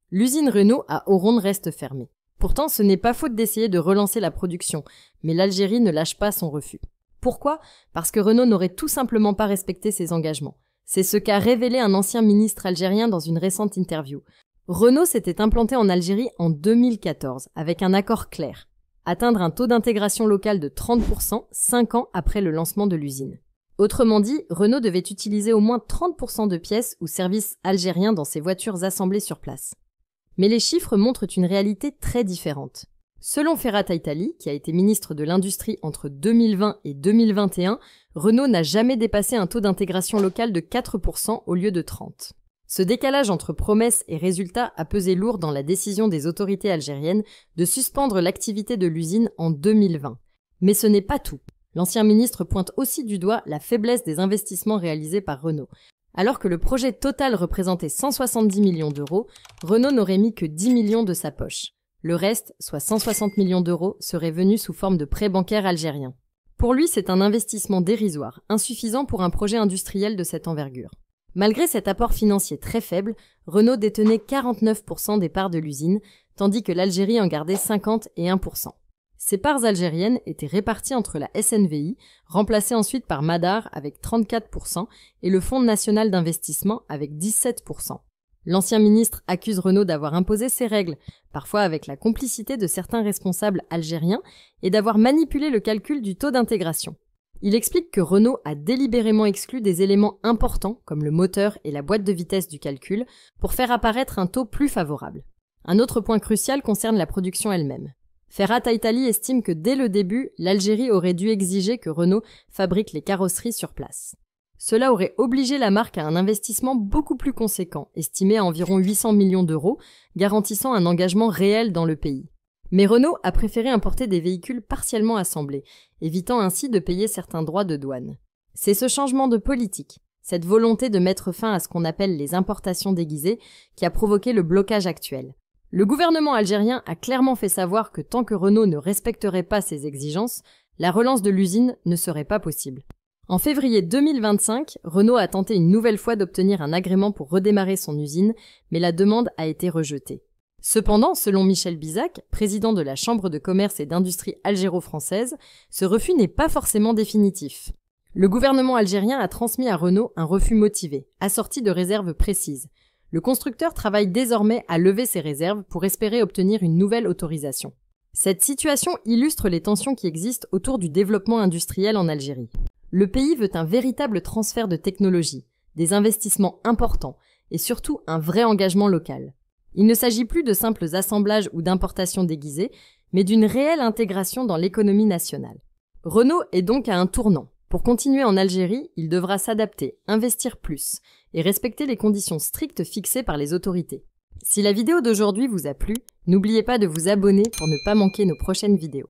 L'usine Renault à Oronde reste fermée. Pourtant, ce n'est pas faute d'essayer de relancer la production, mais l'Algérie ne lâche pas son refus. Pourquoi ? Parce que Renault n'aurait tout simplement pas respecté ses engagements. C'est ce qu'a révélé un ancien ministre algérien dans une récente interview. Renault s'était implanté en Algérie en 2014, avec un accord clair. Atteindre un taux d'intégration locale de 30%, 5 ans après le lancement de l'usine. Autrement dit, Renault devait utiliser au moins 30% de pièces ou services algériens dans ses voitures assemblées sur place. Mais les chiffres montrent une réalité très différente. Selon Ferhat Aïtali, qui a été ministre de l'Industrie entre 2020 et 2021, Renault n'a jamais dépassé un taux d'intégration locale de 4% au lieu de 30%. Ce décalage entre promesses et résultats a pesé lourd dans la décision des autorités algériennes de suspendre l'activité de l'usine en 2020. Mais ce n'est pas tout. L'ancien ministre pointe aussi du doigt la faiblesse des investissements réalisés par Renault. Alors que le projet total représentait 170 millions d'euros, Renault n'aurait mis que 10 millions de sa poche. Le reste, soit 160 millions d'euros, serait venu sous forme de prêts bancaires algériens. Pour lui, c'est un investissement dérisoire, insuffisant pour un projet industriel de cette envergure. Malgré cet apport financier très faible, Renault détenait 49% des parts de l'usine, tandis que l'Algérie en gardait 50 et 1%. Ces parts algériennes étaient réparties entre la SNVI, remplacée ensuite par Madar avec 34% et le Fonds national d'investissement avec 17%. L'ancien ministre accuse Renault d'avoir imposé ses règles, parfois avec la complicité de certains responsables algériens, et d'avoir manipulé le calcul du taux d'intégration. Il explique que Renault a délibérément exclu des éléments importants, comme le moteur et la boîte de vitesse du calcul, pour faire apparaître un taux plus favorable. Un autre point crucial concerne la production elle-même. Ferhat Aïtali estime que dès le début, l'Algérie aurait dû exiger que Renault fabrique les carrosseries sur place. Cela aurait obligé la marque à un investissement beaucoup plus conséquent, estimé à environ 800 millions d'euros, garantissant un engagement réel dans le pays. Mais Renault a préféré importer des véhicules partiellement assemblés, évitant ainsi de payer certains droits de douane. C'est ce changement de politique, cette volonté de mettre fin à ce qu'on appelle les importations déguisées, qui a provoqué le blocage actuel. Le gouvernement algérien a clairement fait savoir que tant que Renault ne respecterait pas ses exigences, la relance de l'usine ne serait pas possible. En février 2025, Renault a tenté une nouvelle fois d'obtenir un agrément pour redémarrer son usine, mais la demande a été rejetée. Cependant, selon Michel Bizac, président de la Chambre de commerce et d'industrie algéro-française, ce refus n'est pas forcément définitif. Le gouvernement algérien a transmis à Renault un refus motivé, assorti de réserves précises. Le constructeur travaille désormais à lever ses réserves pour espérer obtenir une nouvelle autorisation. Cette situation illustre les tensions qui existent autour du développement industriel en Algérie. Le pays veut un véritable transfert de technologie, des investissements importants et surtout un vrai engagement local. Il ne s'agit plus de simples assemblages ou d'importations déguisées, mais d'une réelle intégration dans l'économie nationale. Renault est donc à un tournant. Pour continuer en Algérie, il devra s'adapter, investir plus et respecter les conditions strictes fixées par les autorités. Si la vidéo d'aujourd'hui vous a plu, n'oubliez pas de vous abonner pour ne pas manquer nos prochaines vidéos.